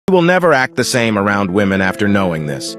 You will never act the same around women after knowing this.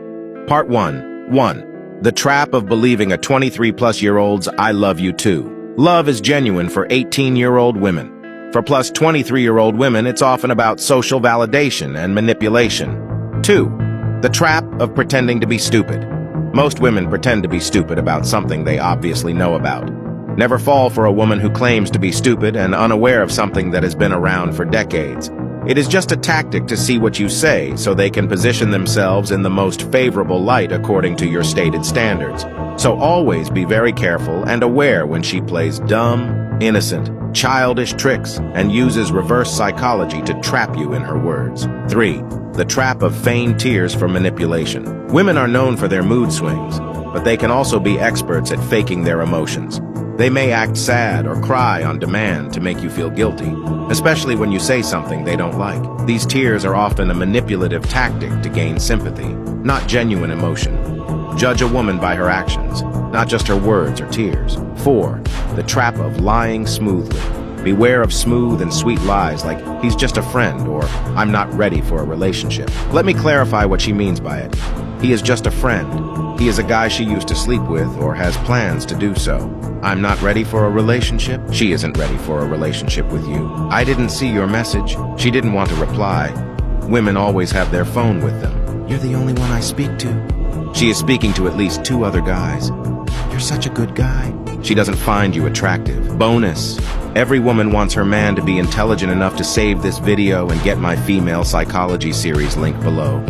Part 1. 1. The trap of believing a 23-plus-year-old's "I love you too." Love is genuine for 18-year-old women. For plus 23-year-old women, it's often about social validation and manipulation. 2. The trap of pretending to be stupid. Most women pretend to be stupid about something they obviously know about. Never fall for a woman who claims to be stupid and unaware of something that has been around for decades. It is just a tactic to see what you say so they can position themselves in the most favorable light according to your stated standards. So always be very careful and aware when she plays dumb, innocent, childish tricks and uses reverse psychology to trap you in her words. 3. The trap of feigned tears for manipulation. Women are known for their mood swings, but they can also be experts at faking their emotions. They may act sad or cry on demand to make you feel guilty, especially when you say something they don't like. These tears are often a manipulative tactic to gain sympathy, not genuine emotion. Judge a woman by her actions, not just her words or tears. 4. The trap of lying smoothly. Beware of smooth and sweet lies like "he's just a friend" or "I'm not ready for a relationship." Let me clarify what she means by it. He is just a friend. He is a guy she used to sleep with or has plans to do so. "I'm not ready for a relationship." She isn't ready for a relationship with you. "I didn't see your message." She didn't want to reply. Women always have their phone with them. "You're the only one I speak to." She is speaking to at least 2 other guys. "You're such a good guy." She doesn't find you attractive. Bonus: every woman wants her man to be intelligent enough to save this video and get my female psychology series link below.